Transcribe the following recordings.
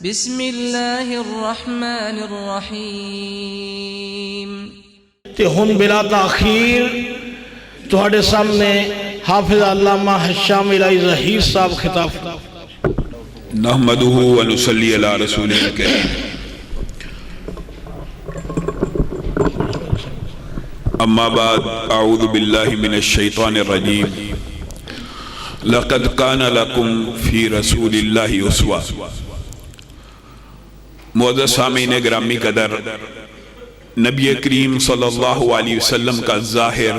بسم اللہ الرحمن الرحیم۔ تے ہن بلا تاخیر تہاڈے سامنے حافظ علامہ ہشام الہی ظہیر صاحب خطاب نحمدہ ونصلی علی رسولہ الکریم۔ اما بعد اعوذ باللہ من الشیطان الرجیم۔ لقد کان لکم فی رسول اللہ اسوہ۔ معزز سامعین گرامی قدر، نبی کریم صلی اللہ علیہ وسلم کا ظاہر،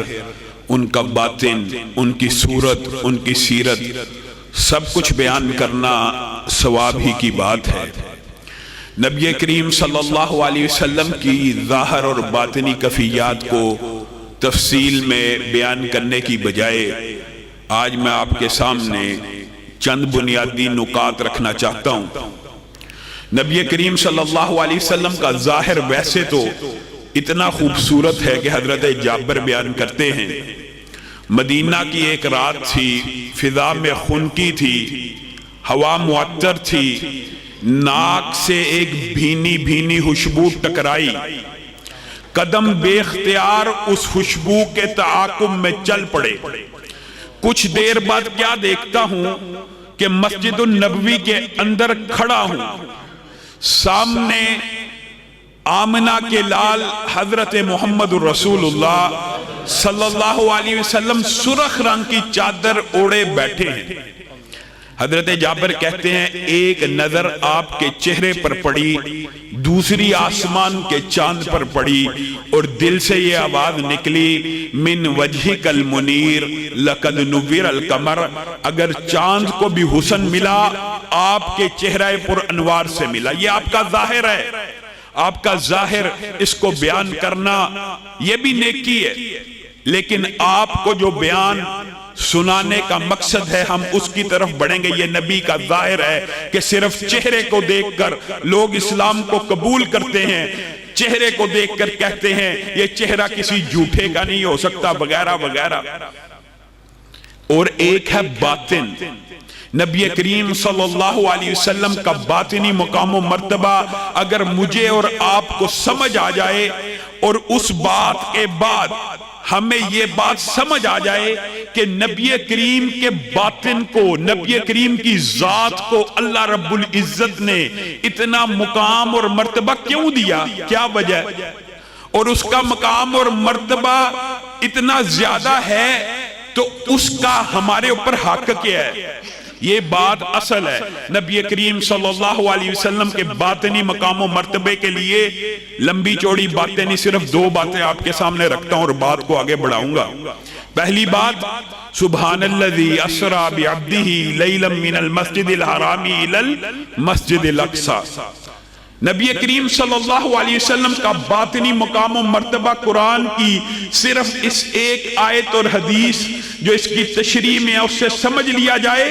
ان کا باطن، ان کی صورت، ان کی سیرت، سب کچھ بیان کرنا ثواب ہی کی بات ہے۔ نبی کریم صلی اللہ علیہ وسلم کی ظاہر اور باطنی کیفیات کو تفصیل میں بیان کرنے کی بجائے آج میں آپ کے سامنے چند بنیادی نکات رکھنا چاہتا ہوں۔ نبی کریم صلی اللہ علیہ وسلم کا ظاہر ویسے تو اتنا خوبصورت ہے کہ حضرت جابر بیان کرتے ہیں، مدینہ کی ایک رات تھی، فضا میں خنکی تھی، ہوا معطر تھی، ناک سے ایک بھینی بھینی خوشبو ٹکرائی، قدم بے اختیار اس خوشبو کے تعاقب میں چل پڑے۔ کچھ دیر بعد کیا دیکھتا ہوں کہ مسجد النبوی کے اندر کھڑا ہوں، سامنے آمنہ کے لال حضرت محمد رسول اللہ صلی اللہ علیہ وسلم سرخ رنگ کی چادر اوڑے بیٹھے ہیں۔ حضرت جابر کہتے ہیں ایک نظر آپ کے چہرے پر پڑی، دوسری آسمان کے چاند پر پڑی، اور دل سے یہ آواز نکلی، من وجہک المنیر لقد نور القمر۔ اگر چاند کو بھی حسن ملا، آپ کے چہرہ پر انوار سے ملا۔ یہ آپ کا ظاہر ہے، آپ کا ظاہر، اس کو بیان کرنا یہ بھی نیکی ہے، لیکن آپ کو جو بیان سنانے کا مقصد ہے ہم اس کی طرف بڑھیں گے۔ یہ نبی کا ظاہر ہے کہ صرف چہرے کو دیکھ کر لوگ اسلام کو قبول کرتے ہیں، چہرے کو دیکھ کر کہتے ہیں یہ چہرہ کسی جھوٹے کا نہیں ہو سکتا وغیرہ وغیرہ۔ اور ایک ہے باطن، نبی کریم صلی اللہ علیہ وسلم کا باطنی مقام و مرتبہ اگر مجھے اور آپ کو سمجھ آ جائے، اور اس بات کے بعد ہمیں یہ بات سمجھ آ جائے کہ نبی کریم کے باطن کو، نبی کریم کی ذات کو اللہ رب العزت نے اتنا مقام اور مرتبہ کیوں دیا، کیا وجہ، اور اس کا مقام اور مرتبہ اتنا زیادہ ہے تو اس کا ہمارے اوپر حق کیا ہے، یہ بات اصل ہے۔ نبی کریم صلی اللہ علیہ وسلم کے باطنی مقام و مرتبے کے لیے لمبی چوڑی باتیں نہیں، صرف دو باتیں آپ کے سامنے رکھتا ہوں اور بات کو آگے بڑھاؤں گا۔ پہلی بات، سبحان الذی اسری بعبدہ لیلا من المسجد الحرام الی المسجد الاقصی۔ نبی کریم صلی اللہ علیہ وسلم کا باطنی مقام و مرتبہ قرآن کی صرف اس ایک آیت اور حدیث جو اس کی تشریح میں ہے اس سے سمجھ لیا جائے،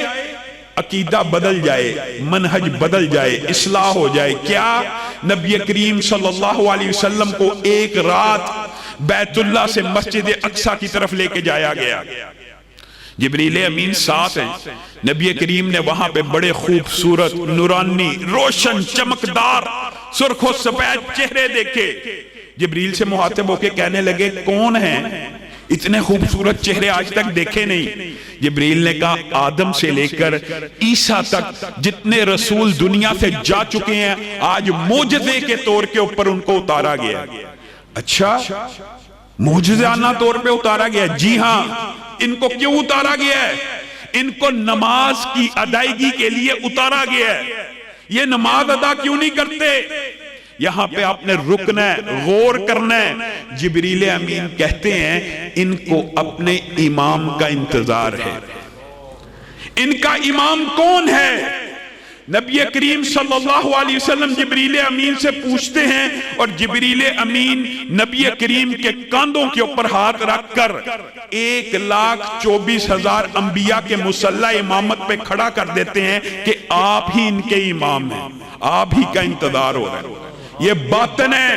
عقیدہ بدل جائے، منہج بدل جائے، اصلاح ہو جائے۔ کیا؟ نبی کریم صلی اللہ علیہ وسلم کو ایک رات بیت اللہ سے مسجد اقصی کی طرف لے کے جایا گیا، جبریل امین ساتھ ہیں، نبی کریم نے وہاں پہ بڑے خوبصورت، نورانی، روشن، چمکدار، سرخ و سفید چہرے دیکھے۔ جبریل سے مخاطب ہو کے کہنے لگے کون ہیں؟ اتنے خوبصورت چہرے آج تک دیکھے نہیں۔ جبریل نے کہا آدم سے لے کر عیسیٰ تک جتنے رسول دنیا سے جا چکے ہیں آج معجزے کے طور کے اوپر ان کو اتارا گیا۔ اچھا، معجزانہ طور پہ اتارا گیا؟ جی ہاں۔ ان کو کیوں اتارا گیا ہے؟ ان کو نماز کی ادائیگی کے لیے اتارا گیا ہے۔ یہ نماز ادا کیوں نہیں کرتے؟ یہاں پہ آپ نے رکنا ہے، غور کرنا ہے۔ جبریل امین کہتے ہیں ان کو اپنے امام کا انتظار ہے۔ ان کا امام کون ہے؟ نبی کریم صلی اللہ علیہ وسلم جبریل امین سے پوچھتے ہیں، اور جبریل امین نبی کریم کے کاندھوں کے اوپر ہاتھ رکھ کر 1,24,000 انبیاء کے مسلح امامت پہ کھڑا کر دیتے ہیں کہ آپ ہی ان کے امام ہیں، آپ ہی کا انتظار ہو رہا ہے۔ یہ باطن ہے،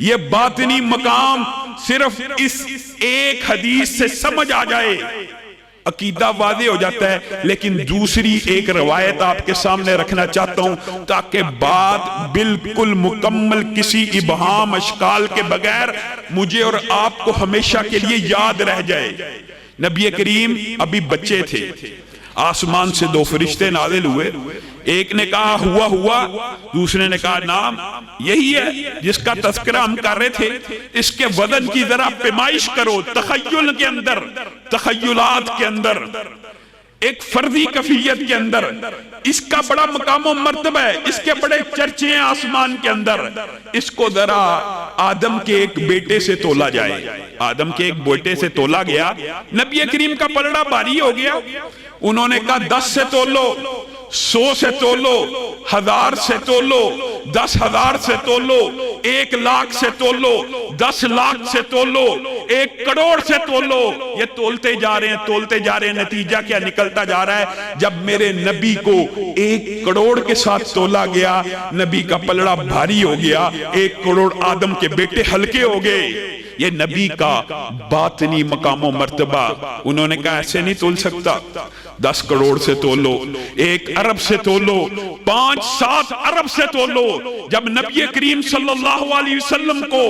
یہ باطنی مقام صرف اس ایک حدیث سے سمجھ آ جائے، عقیدہ واضح ہو جاتا ہے. لیکن دوسری ایک روایت آپ کے سامنے رکھنا چاہتا ہوں تاکہ بات بالکل مکمل کسی ابہام اشکال کے بغیر مجھے اور آپ کو ہمیشہ کے لیے یاد رہ جائے. نبی کریم ابھی بچے تھے، آسمان سے دو فرشتے نازل ہوئے. ایک نے کہا ہوا ہوا، دوسرے نے کہا نام. یہی ہے جس کا تذکرہ ہم کر رہے تھے. اس کے وزن کی ذرا پیمائش کرو، تخیل کے اندر، تخیلات کے اندر، ایک فردی کفیت کے اندر. اس کا بڑا مقام و مرتبہ ہے، اس کے بڑے چرچے ہیں آسمان کے اندر. اس کو ذرا آدم کے ایک بیٹے سے تولا جائے. آدم کے ایک بیٹے سے تولا گیا. نبی کریم کا پلڑا بھاری ہو گیا. انہوں نے کہا 10 سے تولو، 100 سے تولو، 1000 سے تولو، 10,000 سے تولو، 1 لاکھ سے تولو، 10 لاکھ سے تولو، 1 کروڑ سے تولو. یہ تولتے جا رہے ہیں، تولتے جا رہے ہیں. نتیجہ کیا نکلتا جا رہا ہے؟ جب میرے نبی کو 1 کروڑ کے ساتھ تولا گیا، نبی کا پلڑا بھاری ہو گیا. 1 کروڑ آدم کے بیٹے ہلکے ہو گئے. یہ نبی کا باطنی مقام و مرتبہ. انہوں نے کہا ایسے نہیں تول سکتا. 10 کروڑ سے تولو، 1 ارب سے تولو، 5-7 ارب سے تولو. جب نبی کریم صلی اللہ علیہ وسلم کو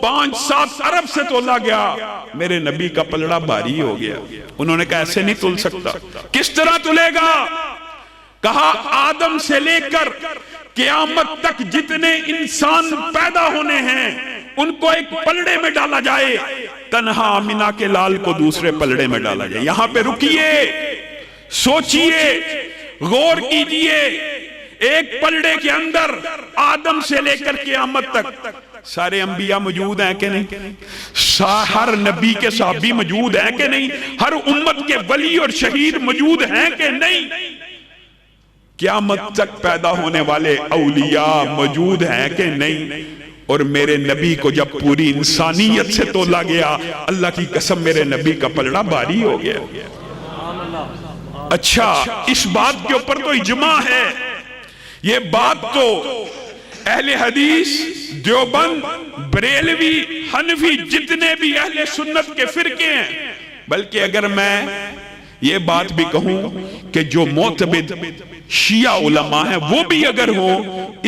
5-7 ارب سے تولا گیا، میرے نبی کا پلڑا بھاری ہو گیا. انہوں نے کہا ایسے نہیں تول سکتا. کس طرح تلے گا؟ کہا آدم سے لے کر قیامت تک جتنے انسان پیدا ہونے ہیں ان کو ایک پلڑے میں ڈالا جائے، تنہا آمینہ کے لال کو دوسرے پلڑے میں ڈالا جائے. یہاں پہ رکیے، سوچئے، غور کیجئے. ایک پلڑے کے اندر آدم سے لے کر قیامت تک سارے انبیاء موجود ہیں کہ نہیں؟ ہر نبی کے صحابی موجود ہیں کہ نہیں؟ ہر امت کے ولی اور شہید موجود ہیں کہ نہیں؟ قیامت تک پیدا ہونے والے اولیاء موجود ہیں کہ نہیں؟ اور میرے نبی کو جب پوری انسانیت سے تولا گیا، اللہ کی قسم میرے نبی کا پلڑا بھاری ہو گیا. اچھا، اس بات کے اوپر تو اجماع ہے. یہ بات تو اہل حدیث، دیوبند، بریلوی، حنفی، جتنے بھی اہل سنت کے فرقے ہیں، بلکہ اگر میں یہ بات بھی کہوں کہ جو معتمد شیعہ علماء ہیں وہ بھی اگر ہو،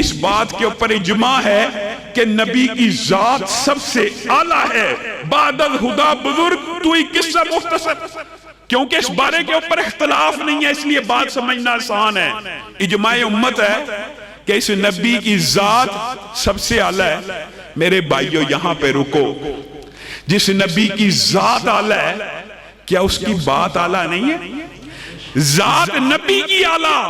اس بات کے اوپر اجماع ہے کہ نبی کی ذات سب سے اعلیٰ ہے. بعد الہدا بزرگ تو ہی قصہ مختصر. کیونکہ اس بارے کے اوپر اختلاف نہیں ہے، اس لیے بات سمجھنا آسان ہے. اجماع امت ہے کہ اس نبی کی ذات سب سے اعلیٰ ہے. میرے بھائیو یہاں پہ رکو. جس نبی کی ذات اعلیٰ ہے، کیا اس کی بات اعلیٰ نہیں ہے؟ ذات نبی کی اعلیٰ،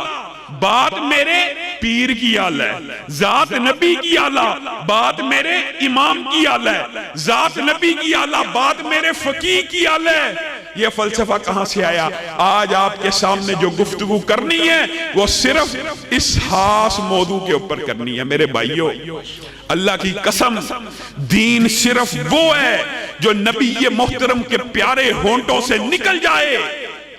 بات میرے پیر کی اعلیٰ ہے. ذات نبی کی اعلیٰ، بات میرے امام کی اعلیٰ ہے. ذات نبی کی اعلیٰ، بات میرے فقیہ کی اعلیٰ ہے. یہ فلسفہ کہاں سے آیا؟ آج آپ کے سامنے جو گفتگو کرنی ہے وہ صرف اس خاص موضوع کے اوپر کرنی ہے. میرے بھائیو، اللہ کی قسم، دین صرف وہ ہے جو نبی محترم کے پیارے ہونٹوں سے نکل جائے.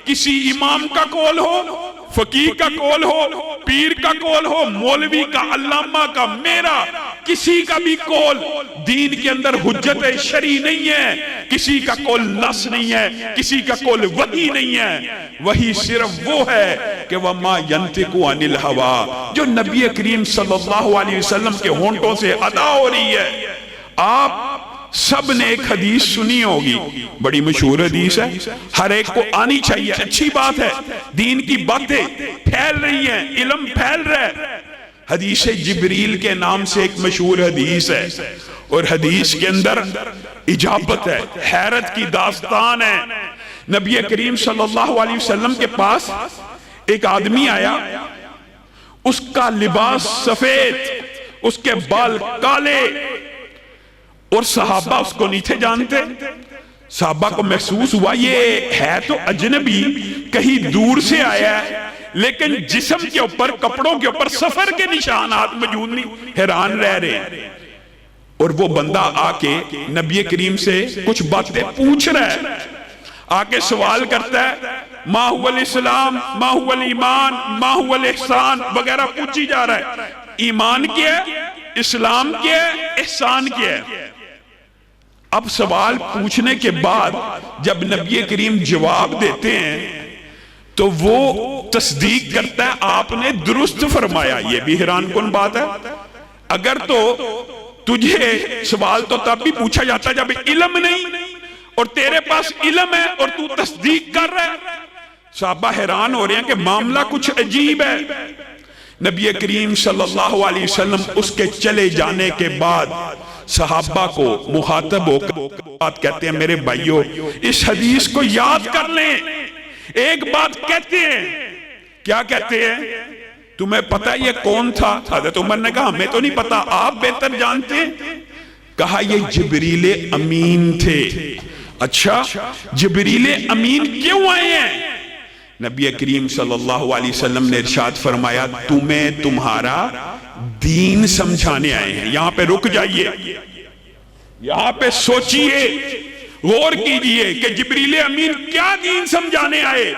کسی امام کا قول ہو، فقیہ کا قول ہو، پیر کا قول ہو، مولوی کا، علامہ کا، میرا، کسی کا بھی قول دین کے اندر حجت شرعی نہیں ہے. کسی کا قول نص نہیں ہے، کسی کا قول وحی نہیں ہے. وہی صرف وہ ہے کہ وَمَا يَنْتِقُ عَنِ الْهَوَىٰ، جو نبی کریم صلی اللہ علیہ وسلم کے ہونٹوں سے ادا ہو رہی ہے. آپ سب نے ایک حدیث سنی ہوگی، بڑی مشہور حدیث ہے، ہر ایک کو آنی چاہیے. اچھی بات ہے، دین کی باتیں پھیل رہی ہیں، علم پھیل رہا ہے. حدیث جبریل کے نام سے ایک مشہور حدیث ہے، اور حدیث کے اندر اجابت ہے، حیرت کی داستان ہے. نبی کریم صلی اللہ علیہ وسلم کے پاس ایک آدمی آیا، اس کا لباس سفید، اس کے بال کالے، اور صحابہ اس کو نہیں تھے جانتے. صحابہ کو محسوس ہوا یہ ہے تو اجنبی، کہیں دور سے آیا ہے، لیکن جسم کے اوپر، کپڑوں کے اوپر سفر کے نشانات موجود نہیں. حیران رہ رہے ہیں. اور وہ بندہ آ کے نبی کریم سے کچھ باتیں پوچھ رہا ہے، آ کے سوال کرتا ہے، ما هو الاسلام، ما هو الایمان، ما هو الاحسان وغیرہ پوچھی جا رہا ہے. ایمان کیا ہے، اسلام کیا ہے، احسان کیا ہے. اب سوال پوچھنے کے بعد جب نبی کریم جواب دیتے ہیں تو وہ تصدیق کرتا ہے آپ نے درست فرمایا. یہ بھی حیران کن بات ہے. اگر تو تجھے سوال تو تب بھی پوچھا جاتا جب علم نہیں، اور تیرے پاس علم ہے اور تو تصدیق کر رہا ہے. صحابہ حیران ہو رہے ہیں کہ معاملہ کچھ عجیب ہے. نبی کریم صلی اللہ علیہ وسلم اس کے چلے جانے کے بعد صحابہ کو مخاطب ہو کر بات کہتے ہیں، میرے بھائیو اس حدیث کو یاد کر لیں. ایک بات کہتے ہیں. کیا کہتے ہیں؟ تمہیں پتہ یہ کون تھا؟ حضرت عمر نے کہا ہمیں تو نہیں پتا، آپ بہتر جانتے ہیں. کہا یہ جبریل امین تھے. اچھا جبریل امین کیوں آئے ہیں؟ نبی کریم صلی اللہ علیہ وسلم نے ارشاد فرمایا تمہیں تمہارا دین سمجھانے آئے ہیں. یہاں پہ رک جائیے، یہاں پہ سوچئے، غور کیجئے کہ جبریل امین کیا دین سمجھانے آئے.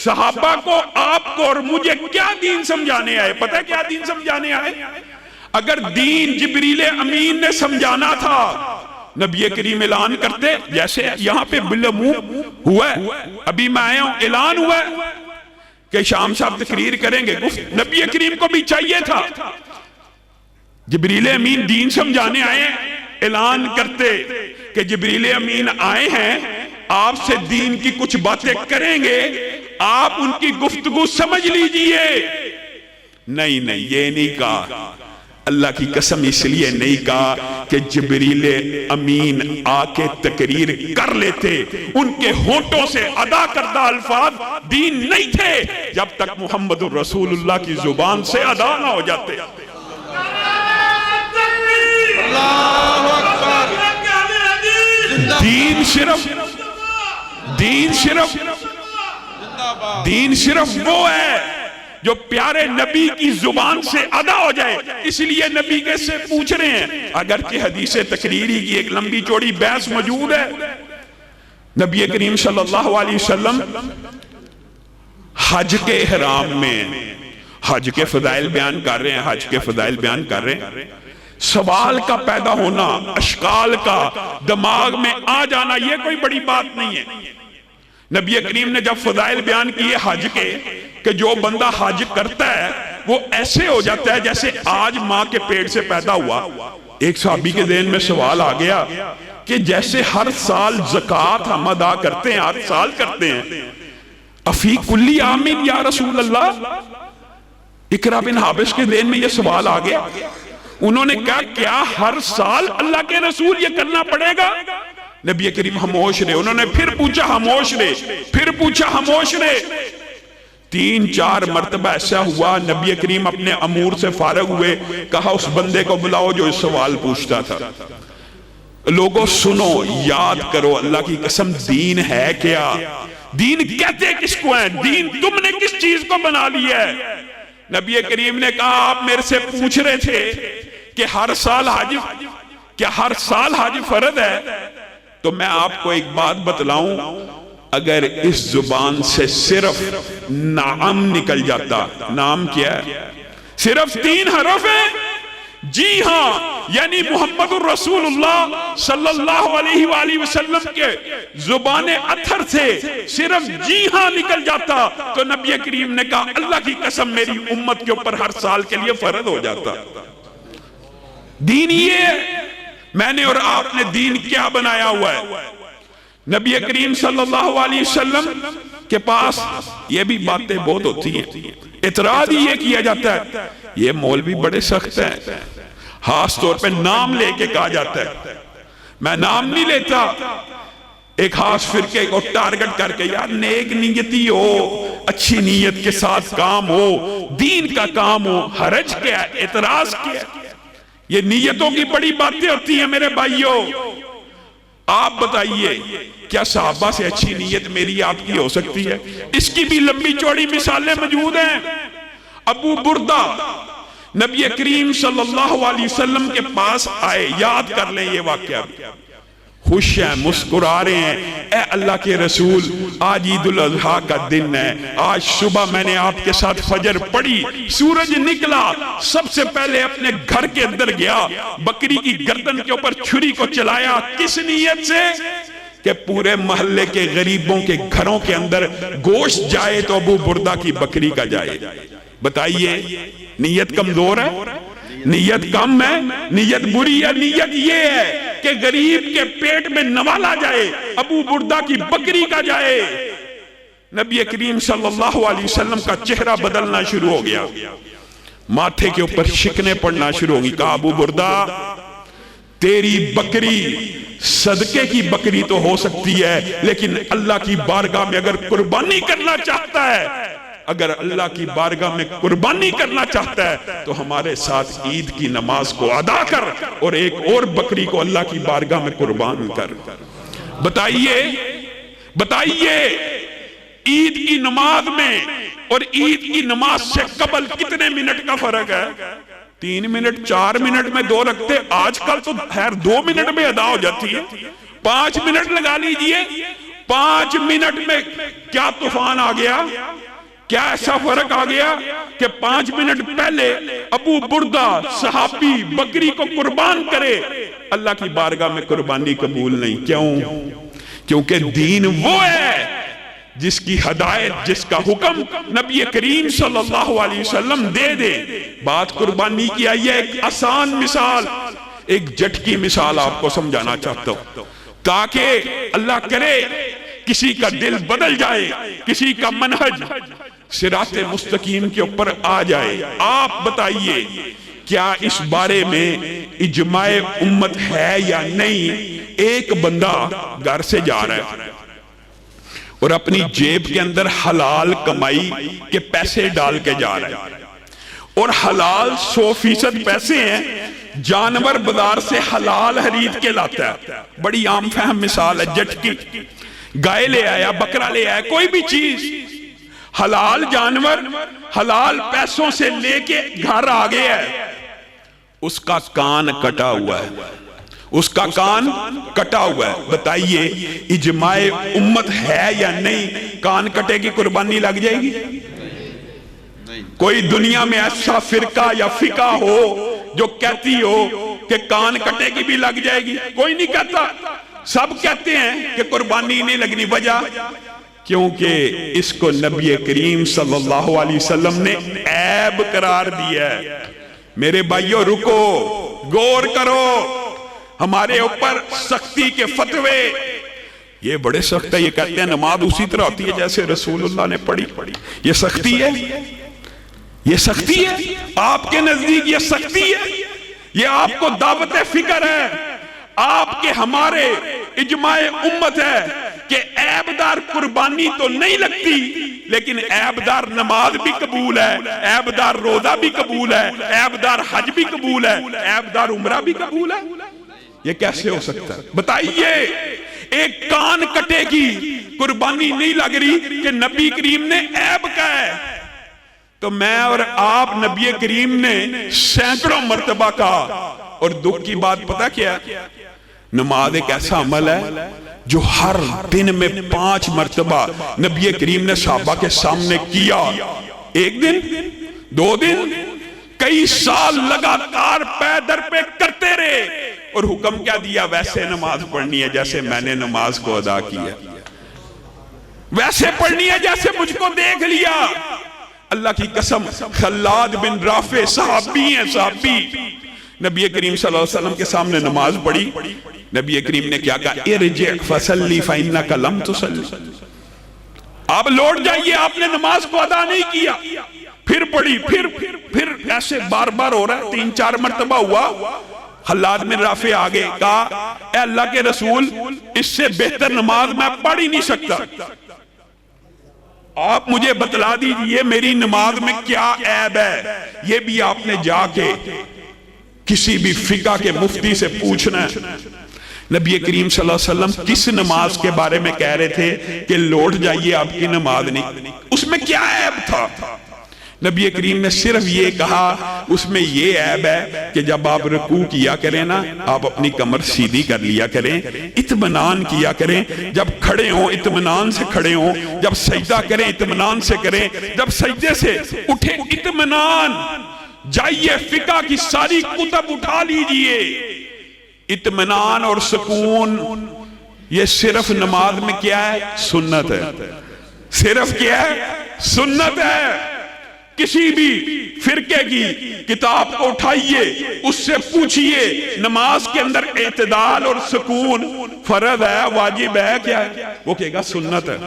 صحابہ کو، آپ کو اور مجھے کیا دین سمجھانے آئے؟ پتہ ہے کیا دین سمجھانے آئے؟ اگر دین جبریل امین نے سمجھانا تھا نبی کریم اعلان کرتے، جیسے یہاں پہ بالمو ہوا ہے، ابھی میں آیا ہوں، اعلان ہوا ہے کہ شام صاحب تقریر کریں گے. نبی کریم کو بھی چاہیے تھا جبریل امین دین سمجھانے آئے ہیں، اعلان کرتے کہ جبریل امین آئے ہیں، آپ سے دین کی کچھ باتیں کریں گے، آپ ان کی گفتگو سمجھ لیجئے. نہیں یہ نہیں کہا. اللہ کی قسم اس لیے نہیں کہا کہ جبریل امین آ کے تقریر کر لیتے. ان کے ہونٹوں سے ادا کردہ الفاظ دین نہیں تھے جب تک محمد الرسول اللہ کی زبان سے ادا نہ ہو جاتے. دین صرف وہ ہے جو پیارے نبی کی زبان سے ادا ہو جائے. اس لیے نبی کے سے پوچھ رہے ہیں، اگرچہ حدیث تقریری کی ایک لمبی چوڑی بحث موجود ہے. نبی کریم صلی اللہ علیہ وسلم حج کے احرام میں حج کے فضائل بیان کر رہے ہیں. سوال کا پیدا ہونا، اشکال کا دماغ میں آ جانا، یہ کوئی بڑی بات نہیں ہے. نبی کریم نے جب فضائل بیان کیے حج کے کہ جو بندہ حج کرتا ہے وہ ایسے ہو جاتا ہے جیسے آج ماں کے پیٹ سے پیدا ہوا. ایک صحابی کے ذہن میں سوال آ گیا کہ جیسے ہر سال زکوٰۃ ہم ادا کرتے ہیں، ہر سال کرتے ہیں، افی کلی عامن یا رسول اللہ. اقرا بن حابس کے ذہن میں یہ سوال آ گیا. انہوں نے کہا کیا ہر سال اللہ کے رسول یہ کرنا پڑے گا؟ نبی کریم خاموش رہے. انہوں نے پھر پوچھا، خاموش رہے، پھر پوچھا، خاموش رہے. 3-4 مرتبہ ایسا ہوا نبی کریم اپنے امور سے فارغ ہوئے. کہا اس بندے کو بلاؤ جو اس سوال پوچھتا تھا. لوگوں سنو، یاد کرو، اللہ کی قسم دین ہے کیا؟ دین کہتے کس کو ہے؟ دین تم نے کس چیز کو بنا لیا ہے؟ نبی کریم نے کہا آپ میرے سے پوچھ رہے تھے کہ ہر سال حج فرض ہے، تو میں آپ کو ایک بات بتلاؤں، اگر اس زبان سے صرف نعم نکل جاتا. نام کیا ہے؟ صرف 3 حرف ہے. جی ہاں، یعنی محمد الرسول اللہ صلی اللہ علیہ وآلہ وسلم کے زبان اتھر سے صرف جی ہاں نکل جاتا تو نبی کریم نے کہا اللہ کی قسم میری امت کے اوپر ہر سال کے لیے فرض ہو جاتا. دین یہ ہے. میں نے اور آپ نے دین کیا بنایا ہوا ہے؟ نبی کریم صلی اللہ علیہ وسلم کے پاس یہ بھی باتیں بہت ہوتی ہیں. اعتراض یہ کیا جاتا ہے یہ مولوی بڑے سخت ہیں. خاص طور پہ نام لے کے کہا جاتا ہے. میں نام نہیں لیتا. ایک خاص فرقے کو ٹارگٹ کر کے، یار نیک نیتی ہو، اچھی نیت کے ساتھ کام ہو، دین کا کام ہو، حرج کیا ہے، اعتراض کیا ہے؟ یہ نیتوں کی بڑی باتیں ہوتی ہیں میرے بھائیوں. آپ بتائیے کیا صحابہ سے اچھی نیت میری آپ کی ہو سکتی ہے؟ اس کی بھی لمبی چوڑی مثالیں موجود ہیں. ابو بردہ نبی کریم صلی اللہ علیہ وسلم کے پاس آئے. یاد کر لیں یہ واقعہ. خوش ہیں، مسکرا رہے ہیں، اے اللہ کے رسول آج عید الاضحیٰ کا دن ہے، آج صبح میں نے آپ کے ساتھ فجر پڑھی، سورج نکلا، سب سے پہلے اپنے گھر کے اندر گیا، بکری کی گردن کے اوپر چھری کو چلایا، کس نیت سے کہ پورے محلے کے غریبوں کے گھروں کے اندر گوشت جائے تو ابو بردہ کی بکری کا جائے۔ بتائیے نیت کمزور ہے، نیت کم ہے، نیت بری ہے؟ نیت یہ ہے کہ غریب کے پیٹ میں نوالا جائے، ابو بردہ کی بکری کا جائے۔ نبی کریم صلی اللہ علیہ وسلم کا چہرہ بدلنا شروع ہو گیا، ماتھے کے اوپر شکنیں پڑنا شروع ہو گئی۔ کہا ابو بردہ تیری بکری صدقے کی بکری تو ہو سکتی ہے، لیکن اللہ کی بارگاہ میں اگر قربانی کرنا چاہتا ہے، اگر اللہ کی بارگاہ میں قربانی کرنا چاہتا ہے تو ہمارے ساتھ عید کی نماز کو ادا کر اور ایک اور بکری کو اللہ کی بارگاہ میں قربان کر۔ بتائیے عید کی نماز میں اور عید کی نماز سے قبل کتنے منٹ کا فرق ہے؟ 3 منٹ 4 منٹ میں 2 رکھتے، آج کل تو خیر 2 منٹ میں ادا ہو جاتی ہے، 5 منٹ لگا لیجئے۔ 5 منٹ میں کیا طوفان آ گیا، کیا ایسا فرق آ گیا کہ 5 منٹ پہلے ابو بردہ صحابی بکری کو قربان کرے، اللہ کی بارگاہ میں قربانی قبول نہیں۔ کیوں؟ کیونکہ دین وہ ہے جس کی ہدایت، جس کا حکم نبی کریم صلی اللہ علیہ وسلم دے۔ بات قربانی کی آئی ہے، ایک آسان مثال، ایک جھٹکی مثال آپ کو سمجھانا چاہتا ہوں تاکہ اللہ کرے کسی کا دل بدل جائے، کسی کا منہج صراط مستقیم کے اوپر آ جائے۔ آپ بتائیے کیا اس بارے میں اجماع امت ہے یا نہیں؟ ایک بندہ گھر سے جا رہا ہے اور اپنی جیب کے اندر حلال کمائی کے پیسے ڈال کے جا رہا ہے، اور حلال 100% پیسے ہیں، جانور بازار سے حلال خرید کے لاتا ہے۔ بڑی عام فہم مثال ہے، جھٹکی، گائے لے آیا، بکرا لے آیا، کوئی بھی چیز حلال جانور حلال پیسوں سے لے کے گھر آ گیا ہے، اس کا کان کٹا ہوا ہے، اس کا کان کٹا ہوا ہے۔ بتائیے اجماع امت ہے یا نہیں؟ کان کٹے کی قربانی لگ جائے گی؟ کوئی دنیا میں ایسا فرقہ یا فقہ ہو جو کہتی ہو کہ کان کٹے کی بھی لگ جائے گی؟ کوئی نہیں کہتا، سب کہتے ہیں کہ قربانی نہیں لگنی۔ وجہ کیونکہ اس کو نبی کریم صلی اللہ علیہ وسلم نے عیب قرار دیا ہے۔ میرے بھائیو رکو، غور کرو، ہمارے اوپر سختی کے فتوے یہ بڑے سخت ہے، یہ کہتے ہیں نماز اسی طرح ہوتی ہے جیسے رسول اللہ نے پڑھی۔ یہ سختی ہے، یہ سختی ہے آپ کے نزدیک، یہ سختی ہے، یہ آپ کو دعوت فکر ہے، آپ کے ہمارے اجماع امت ہے کہ عیبدار قربانی تو نہیں لگتی، لیکن عیبدار نماز بھی قبول ہے، عیبدار روزہ بھی قبول ہے، عیبدار حج بھی قبول ہے، عیبدار عمرہ بھی قبول ہے۔ یہ کیسے ہو سکتا ہے؟ بتائیے ایک کان کٹے کی قربانی نہیں لگ رہی کہ نبی کریم نے عیب کہا ہے، تو میں اور آپ نبی کریم نے سینکڑوں مرتبہ کہا۔ اور دکھ کی بات پتہ کیا؟ نماز ایک ایسا عمل ہے جو ہر دن میں 5 مرتبہ نبی کریم نے صحابہ کے سامنے کیا، ایک دن 2 دن کئی سال لگاتار پے در پہ کرتے رہے، اور حکم کیا دیا؟ ویسے نماز پڑھنی ہے جیسے میں نے نماز کو ادا کیا، ویسے پڑھنی ہے جیسے مجھ کو دیکھ لیا۔ اللہ کی قسم خلاد بن رافع صحابی ہیں، صحابی نبی کریم صلی اللہ علیہ وسلم کے سامنے نماز پڑھی، نبی کریم نے کیا کہا؟ ارجع فصلی فإنک لم تصلی، آپ لوٹ جائیے، آپ نے نماز کو ادا نہیں کیا۔ پھر پڑھی، پھر ایسے بار بار ہو رہا ہے، 3-4 مرتبہ ہوا۔ خلاد بن رافع آگے کہا اے اللہ کے رسول، اس سے بہتر نماز میں پڑھ ہی نہیں سکتا، آپ مجھے بتلا دیجئے میری نماز میں کیا عیب ہے۔ یہ بھی آپ نے جا کے کسی بھی فقہ کے مفتی سے پوچھنا ہے۔ نبی کریم صلی اللہ علیہ وسلم کس نماز کے بارے میں کہہ رہے تھے کہ لوٹ جائیے آپ کی نماز نہیں، اس میں کیا عیب تھا؟ نبی کریم نے صرف یہ کہا اس میں یہ عیب ہے کہ جب آپ رکوع کیا کریں نا آپ اپنی کمر سیدھی کر لیا کریں، اطمینان کیا کریں، جب کھڑے ہوں اطمینان سے کھڑے ہوں، جب سجدہ کریں اطمینان سے کریں، جب سجدے سے اٹھیں اطمینان، جائیے فقہ کی ساری کتب اٹھا لیجئے، اطمینان اور سکون یہ صرف نماز میں کیا ہے؟ سنت ہے، صرف کیا ہے؟ سنت ہے۔ کسی بھی فرقے کی کتاب کو اٹھائیے، اس سے پوچھئے نماز کے اندر اعتدال اور سکون فرض ہے واجب ہے کیا ہے؟ وہ کہے گا سنت ہے۔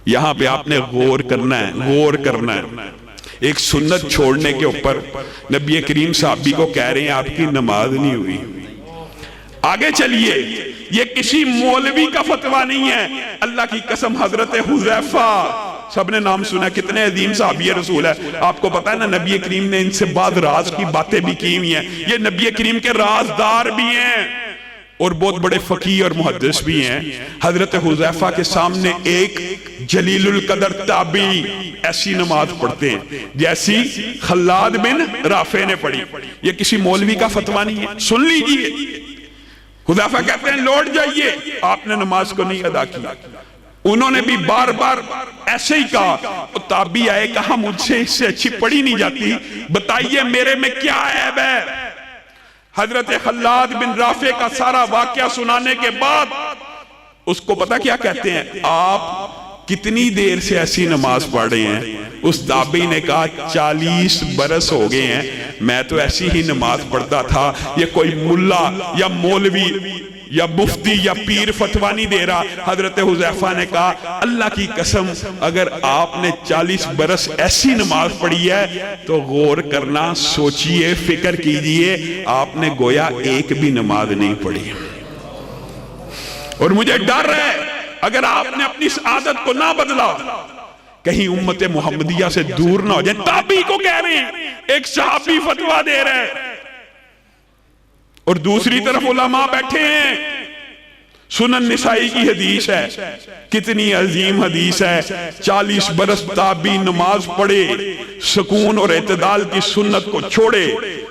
یہاں پہ آپ نے غور کرنا ہے، غور کرنا ہے۔ ایک سنت چھوڑنے کے اوپر نبی کریم صحابی کو کہہ رہے ہیں آپ کی نماز نہیں ہوئی۔ آگے چلیے، یہ کسی مولوی کا فتویٰ نہیں ہے، اللہ کی قسم حضرت حذیفہ، سب نے نام سنا، کتنے عظیم صحابی رسول ہے، آپ کو پتا ہے نا نبی کریم نے ان سے بعض راز کی باتیں بھی کی ہوئی ہیں، یہ نبی کریم کے رازدار بھی ہیں اور بہت بڑے فقیہ اور محدث بھی ہیں۔ حضرت حذیفہ کے سامنے ایک جلیل القدر تابعی ایسی نماز پڑھتے ہیں جیسی خلاد بن رافع نے پڑھی، یہ کسی مولوی کا فتویٰ نہیں ہے، سن لیجئے۔ حذیفہ کہتے ہیں لوٹ جائیے، آپ نے نماز کو نہیں ادا کیا۔ انہوں نے بھی بار بار ایسے ہی کہا، تابعی آئے کہا مجھ سے اس سے اچھی پڑھی نہیں جاتی، بتائیے میرے میں کیا عیب ہے؟ حضرت خلاد بن رافع کا سارا واقعہ سنانے کے بعد اس کو پتا کیا کہتے ہیں؟ آپ کتنی دیر سے ایسی نماز پڑھ رہے ہیں؟ اس تابعی نے کہا 40 برس ہو گئے ہیں، میں تو ایسی ہی نماز پڑھتا تھا، یہ کوئی ملا یا مولوی یا مفتی یا پیر فتویٰ نہیں دے رہا۔ حضرت حذیفہ نے کہا اللہ کی قسم اگر آپ نے 40 برس ایسی نماز پڑھی ہے تو غور کرنا، سوچئے، فکر کیجئے، آپ نے گویا ایک بھی نماز نہیں پڑھی۔ اور مجھے ڈر ہے اگر آپ نے اپنی اس عادت کو نہ بدلا کہیں امت محمدیہ سے دور نہ ہو جائیں۔ تابعی کو کہہ رہے ہیں، ایک صحابی فتویٰ دے رہے ہیں اور دوسری طرف علماء بیٹھے ہیں۔ سنن نسائی کی حدیث ہے، کتنی عظیم حدیث ہے، 40 برس تابعی نماز پڑھے، سکون اور اعتدال کی سنت کو چھوڑے،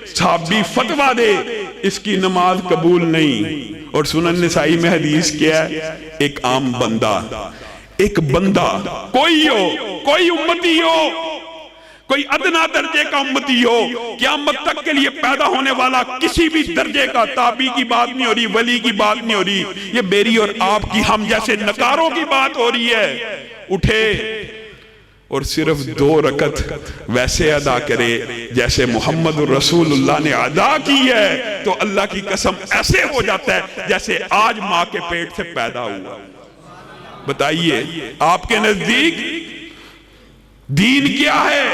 صحابی فتویٰ دے اس کی نماز قبول نہیں۔ اور سنن نسائی میں حدیث کیا ہے؟ ایک عام بندہ، ایک بندہ، کوئی ہو، کوئی امتی ہو، کوئی ادنا درجے کا امتی ہو، قیامت تک کے لیے پیدا ہونے والا کسی بھی درجے کا، تابعی کی بات نہیں ہو رہی، ولی کی بات نہیں ہو رہی، یہ میری اور آپ کی ہم جیسے نکاروں کی بات ہو رہی ہے، اٹھے اور صرف 2 رکعت ویسے ادا کرے جیسے محمد رسول اللہ نے ادا کی ہے، تو اللہ کی قسم ایسے ہو جاتا ہے جیسے آج ماں کے پیٹ سے پیدا ہوا۔ بتائیے آپ کے نزدیک دین کیا ہے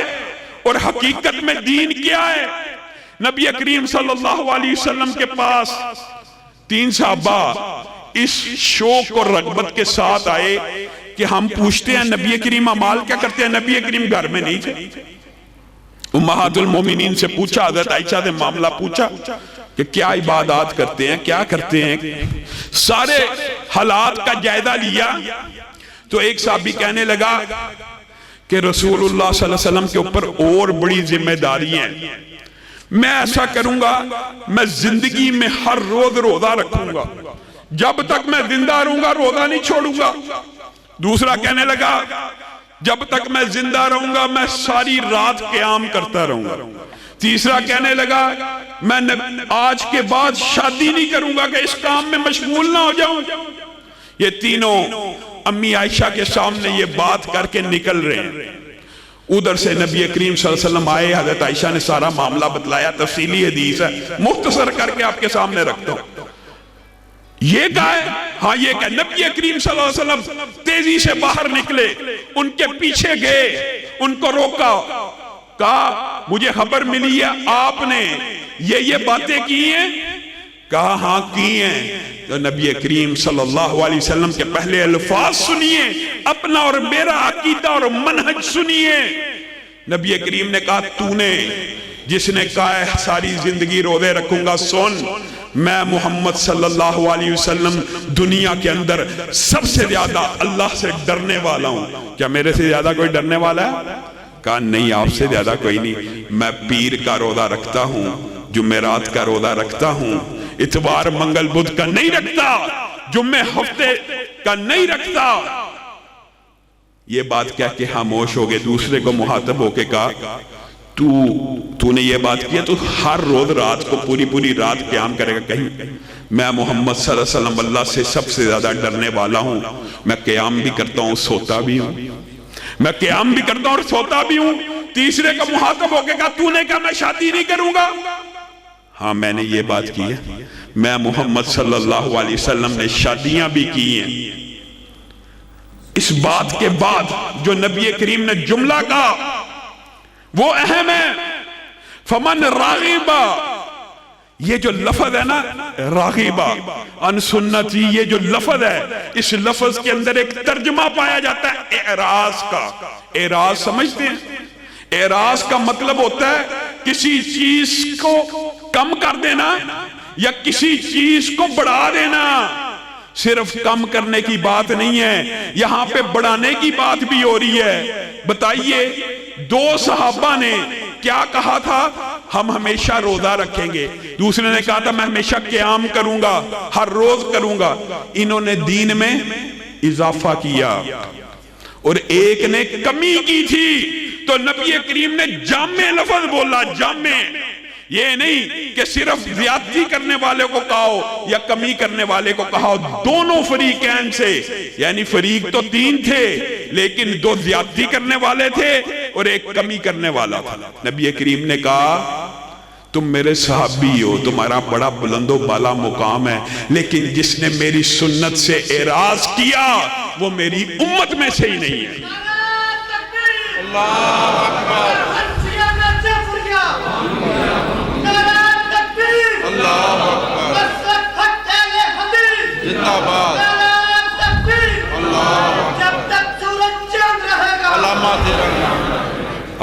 اور حقیقت میں دین کیا ہے؟ نبی کریم صلی اللہ علیہ وسلم کے پاس 3 صحابہ اس شوق اور رغبت کے ساتھ آئے کہ ہم پوچھتے ہیں نبی کریم اعمال کیا کرتے ہیں؟ نبی کریم گھر میں نہیں تھے۔ امہات المومنین سے پوچھا، حضرت عائشہ سے معاملہ پوچھا کہ کیا عبادات کرتے ہیں، کیا کرتے ہیں، سارے حالات کا جائزہ لیا تو ایک صحابی کہنے لگا کہ رسول اللہ صلی اللہ علیہ وسلم کے اوپر اور بڑی ذمہ داری ہیں، میں ایسا کروں گا میں زندگی میں ہر روز روزہ رکھوں گا، جب تک میں زندہ رہوں گا روزہ نہیں چھوڑوں گا۔ دوسرا کہنے لگا جب تک میں زندہ رہوں گا میں ساری رات قیام کرتا رہوں گا۔ تیسرا کہنے لگا میں آج کے بعد شادی نہیں کروں گا کہ اس کام میں مشغول نہ ہو جاؤں۔ یہ تینوں امی عائشہ کے سامنے یہ بات کر کے نکل رہے ہیں۔ ادھر سے نبی کریم صلی اللہ علیہ وسلم آئے، حضرت عائشہ نے سارا معاملہ بتلایا، تفصیلی حدیث ہے، مختصر کر کے آپ کے سامنے رکھتا ہوں۔ یہ کہا ہے، ہاں یہ کہا، نبی کریم صلی اللہ علیہ وسلم تیزی سے باہر نکلے، ان کے پیچھے گئے، ان کو روکا، کہا مجھے خبر ملی ہے آپ نے یہ باتیں کی ہیں؟ کہا ہاں کی ہیں۔ تو نبی کریم صلی اللہ علیہ وسلم کے پہلے الفاظ سنیے، اپنا اور میرا عقیدہ اور منہج سنیے۔ نبی کریم نے کہا تو نے جس نے کہا ہے ساری زندگی روزے رکھوں گا، سن میں محمد صلی اللہ علیہ وسلم دنیا کے اندر سب سے زیادہ اللہ سے ڈرنے والا ہوں۔ کیا میرے سے زیادہ کوئی ڈرنے والا ہے؟ کہا نہیں، آپ سے زیادہ کوئی نہیں، میں پیر کا روزہ رکھتا ہوں، جمعرات کا روزہ رکھتا ہوں، اتوار منگل بدھ کا نہیں رکھتا، جمعے ہفتے کا نہیں رکھتا۔ یہ بات کہہ کے خاموش ہو گئے۔ دوسرے کو مخاطب ہو کے کہا تو نے یہ بات کیا، تو ہر روز رات کو پوری رات قیام کرے گا؟ کہیں میں محمد صلی اللہ علیہ وسلم اللہ سے سب سے زیادہ ڈرنے والا ہوں، میں قیام بھی کرتا ہوں سوتا بھی ہوں، میں قیام بھی کرتا ہوں اور سوتا بھی ہوں۔ تیسرے کا مخاطب ہو کے کہا تو نے کہا میں شادی نہیں کروں گا؟ ہاں میں نے یہ بات کی ہے، میں محمد صلی اللہ علیہ وسلم نے شادیاں بھی کی ہیں۔ اس بات کے بعد جو نبی کریم نے جملہ کہا وہ اہم ہے، فمن راغبا، یہ جو لفظ ہے نا راغبا ان سنتی، یہ جو لفظ ہے اس لفظ کے اندر ایک ترجمہ پایا جاتا ہے اعراض کا۔ اعراض سمجھتے ہیں؟ اعراض کا مطلب ہوتا ہے کسی چیز کو کم کر دینا یا کسی چیز کو بڑھا دینا۔ صرف کم کرنے کی بات نہیں ہے، یہاں پہ بڑھانے کی بات بھی ہو رہی ہے۔ بتائیے دو صحابہ نے کیا کہا تھا؟ ہم ہمیشہ روزہ رکھیں گے۔ دوسرے نے کہا تھا میں ہمیشہ قیام کروں گا، ہر روز کروں گا۔ انہوں نے دین میں اضافہ کیا اور ایک نے کمی کی تھی، تو نبی کریم نے جامع لفظ بولا، جامع۔ یہ نہیں کہ صرف زیادتی کرنے والے کو کہو یا کمی کرنے والے کو کہو، دونوں فریقین سے، یعنی فریق تو تین تھے لیکن دو زیادتی کرنے والے تھے اور ایک کمی کرنے والا تھا۔ نبی کریم نے کہا تم میرے صحابی ہو، تمہارا بڑا بلند و بالا مقام ہے، لیکن جس نے میری سنت سے اعراض کیا وہ میری امت میں سے ہی نہیں ہے۔ اللہ اکبر،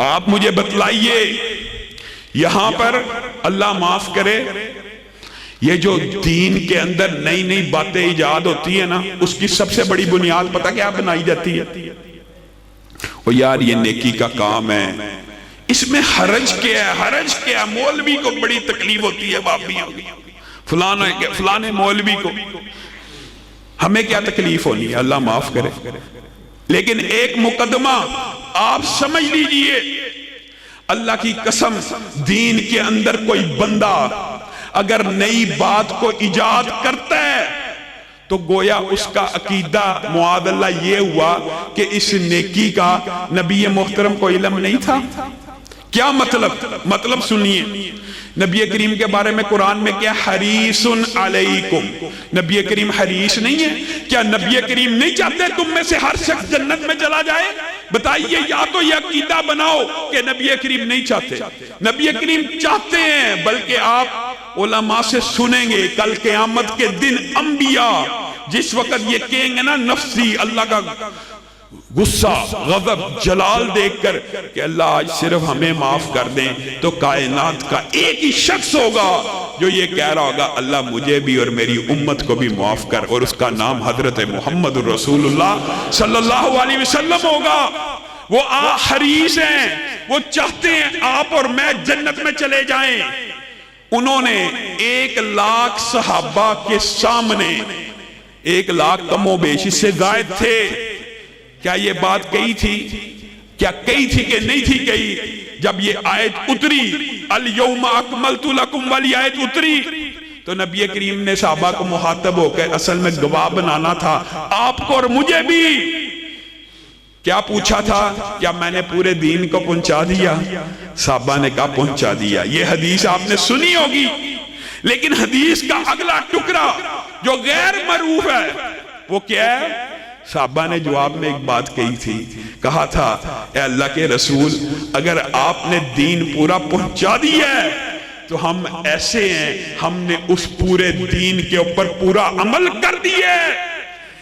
آپ مجھے بتلائیے یہاں پر اللہ معاف کرے یہ جو دین کے اندر نئی نئی باتیں ایجاد ہوتی ہیں نا، اس کی سب سے بڑی بنیاد پتہ کیا بنائی جاتی ہے؟ وہ یار یہ نیکی کا کام ہے، اس میں حرج کیا ہے؟ حرج کیا ہے؟ مولوی کو بڑی تکلیف ہوتی ہے، بابیوں فلانے مولوی کو، ہمیں کیا تکلیف ہونی ہے؟ اللہ معاف کرے۔ لیکن ایک مقدمہ آپ سمجھ لیجئے، اللہ کی قسم دین کے اندر کوئی بندہ اگر نئی بات کو ایجاد کرتا ہے تو گویا اس کا عقیدہ معاذ اللہ یہ ہوا کہ اس نیکی کا نبی محترم کو علم نہیں تھا۔ کیا مطلب سنیے، نبی کریم کے بارے میں قرآن میں کیا حریص علیکم، نبی کریم حریص نہیں ہے؟ کیا نبی کریم نہیں چاہتے تم میں سے ہر شخص جنت میں چلا جائے؟ بتائیے، یا تو یہ عقیدہ بناؤ کہ نبی کریم نہیں چاہتے، نبی کریم چاہتے ہیں، بلکہ آپ علماء سے سنیں گے کل قیامت کے دن انبیاء جس وقت یہ کہیں گے نا نفسی، اللہ کا غصہ غضب جلال دیکھ کر کہ اللہ آج صرف ہمیں معاف کر دیں، تو کائنات کا ایک ہی شخص ہوگا جو یہ کہہ رہا ہوگا اللہ مجھے بھی اور میری امت کو بھی معاف کر، اور اس کا نام حضرت محمد رسول اللہ صلی اللہ علیہ وسلم ہوگا۔ وہ حریص ہیں، وہ چاہتے ہیں آپ اور میں جنت میں چلے جائیں۔ انہوں نے 1,00,000 صحابہ کے سامنے، 1,00,000 کم و بیش اس سے زائد تھے، کیا یہ بات کہی تھی؟ کیا کہی تھی کہ نہیں تھی کہی؟ جب یہ آیت اتری الیوم اکملت لکم والی آیت اتری تو نبی کریم نے صحابہ کو مخاطب ہو کر اصل میں گواہ بنانا تھا آپ کو اور مجھے بھی۔ کیا پوچھا تھا؟ کیا میں نے پورے دین کو پہنچا دیا؟ صحابہ نے کہا پہنچا دیا۔ یہ حدیث آپ نے سنی ہوگی، لیکن حدیث کا اگلا ٹکڑا جو غیر معروف ہے وہ کیا ہے؟ صحابہ نے جواب میں ایک بات کہی تھی، کہا تھا اے اللہ کے رسول اگر آپ نے دین پورا پہنچا دیا ہے تو ہم ایسے ہیں، ہم نے اس پورے دین کے اوپر پورا عمل کر دیا ہے۔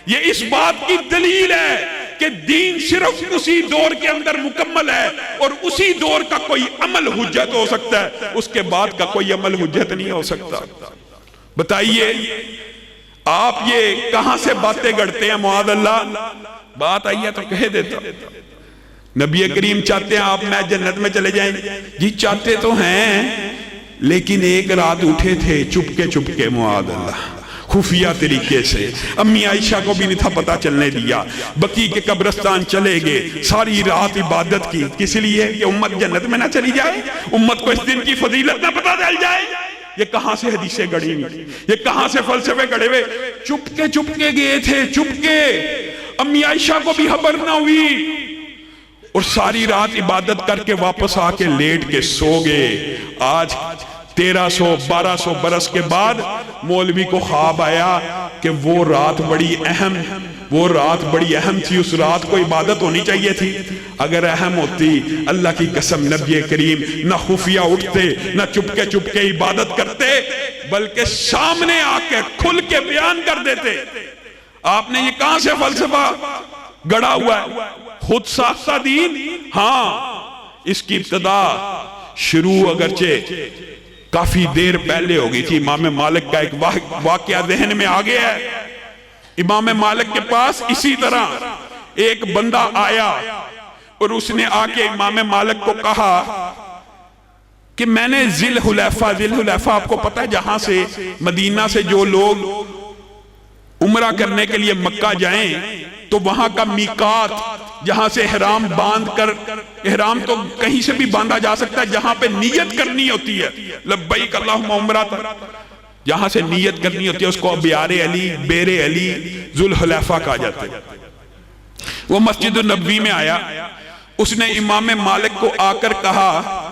یہ اس بات کی دلیل ہے کہ دین صرف اسی دور کے اندر مکمل ہے اور اسی دور کا کوئی عمل حجت ہو سکتا ہے، اس کے بعد کا کوئی عمل حجت نہیں ہو سکتا۔ بتائیے آپ یہ کہاں سے باتیں گڑتے ہیں؟ معاذ اللہ، بات آئی ہے تو کہہ دیتا۔ نبی کریم چاہتے ہیں آپ میں جنت میں چلے جائیں؟ جی چاہتے تو ہیں، لیکن ایک رات اٹھے تھے چپکے معاذ اللہ، خفیہ طریقے سے، امی عائشہ کو بھی نہیں تھا پتہ چلنے دیا، بقیع کے قبرستان چلے گئے، ساری رات عبادت کی، کس لیے؟ کہ امت جنت میں نہ چلی جائے، امت کو اس دن کی فضیلت نہ پتہ چل جائے۔ یہ کہاں سے حدیثیں گڑی ہوئی، یہ کہاں سے فلسفے گڑے ہوئے؟ چپکے گئے تھے، چپکے، امی عائشہ کو بھی خبر نہ ہوئی، اور ساری رات عبادت کر کے واپس آ کے لیٹ کے سو گئے۔ آج 1300-1200 برس کے بعد مولوی کو خواب آیا کہ وہ رات بڑی اہم تھی، اس رات کو عبادت ہونی چاہیے تھی۔ اگر اہم ہوتی، اللہ کی قسم نبی کریم نہ خفیہ اٹھتے، نہ چپکے عبادت کرتے، بلکہ سامنے آ کے کھل کے بیان کر دیتے۔ آپ نے یہ کہاں سے فلسفہ گڑا ہوا ہے؟ خود ساختہ دین؟ ہاں، اس کی ابتدا شروع اگرچہ کافی دیر پہلے ہو گئی تھی۔ امام مالک کا ایک واقعہ ذہن میں آ گیا ہے۔ امام مالک کے پاس اسی طرح ایک بندہ آیا اور اس نے آ کے امام مالک کو کہا کہ میں نے ذی الحلیفہ آپ کو پتہ ہے جہاں سے مدینہ سے جو لوگ عمرہ کرنے کے لیے مکہ جائیں تو وہاں کا میقات، جہاں سے احرام باندھ کر، احرام تو کہیں سے بھی باندھا جا سکتا ہے، جہاں پہ نیت کرنی ہوتی ہے، لبیک اللہم عمرہ، جہاں سے نیت کرنی ہوتی ہے اس کو بیار علی، بیر علی، ذو الحلیفہ کہا جاتا ہے۔ وہ مسجد النبوی میں آیا، اس نے امام مالک کو آ کر کہا،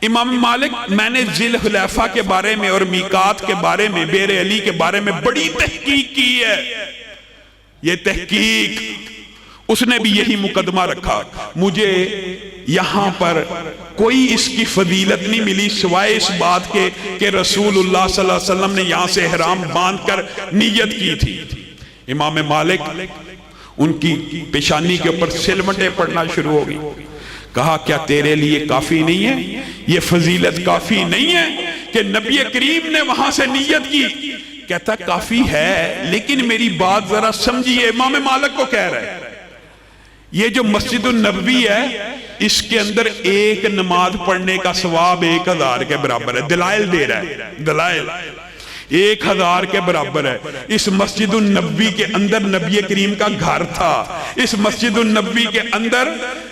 امام مالک میں نے ذی الحلیفہ کے بارے میں اور میقات کے بارے میں، بیر علی کے بارے میں بڑی تحقیق کی ہے۔ یہ تحقیق اس نے بھی یہی مقدمہ رکھا، مجھے یہاں پر کوئی اس کی فضیلت نہیں ملی سوائے اس بات کے کہ رسول اللہ صلی اللہ علیہ وسلم نے یہاں سے احرام باندھ کر نیت کی تھی۔ امام مالک ان کی پیشانی کے اوپر سلمٹیں پڑنا شروع ہو گئی۔ کہا کیا تیرے لیے کافی نہیں ہے؟ یہ فضیلت کافی نہیں ہے کہ نبی کریم نے وہاں سے نیت کی؟ کہتا کافی ہے، لیکن میری بات ذرا سمجھیے۔ امام مالک کو کہہ رہے یہ جو مسجد النبوی ہے اس کے اندر ایک نماز پڑھنے کا ثواب 1000 کے برابر ہے۔ دلائل دے رہا ہے، دلائل 1000 کے برابر ہے۔ اس مسجد النبوی کے اندر نبی کریم کا گھر تھا، اس مسجد النبوی کے اندر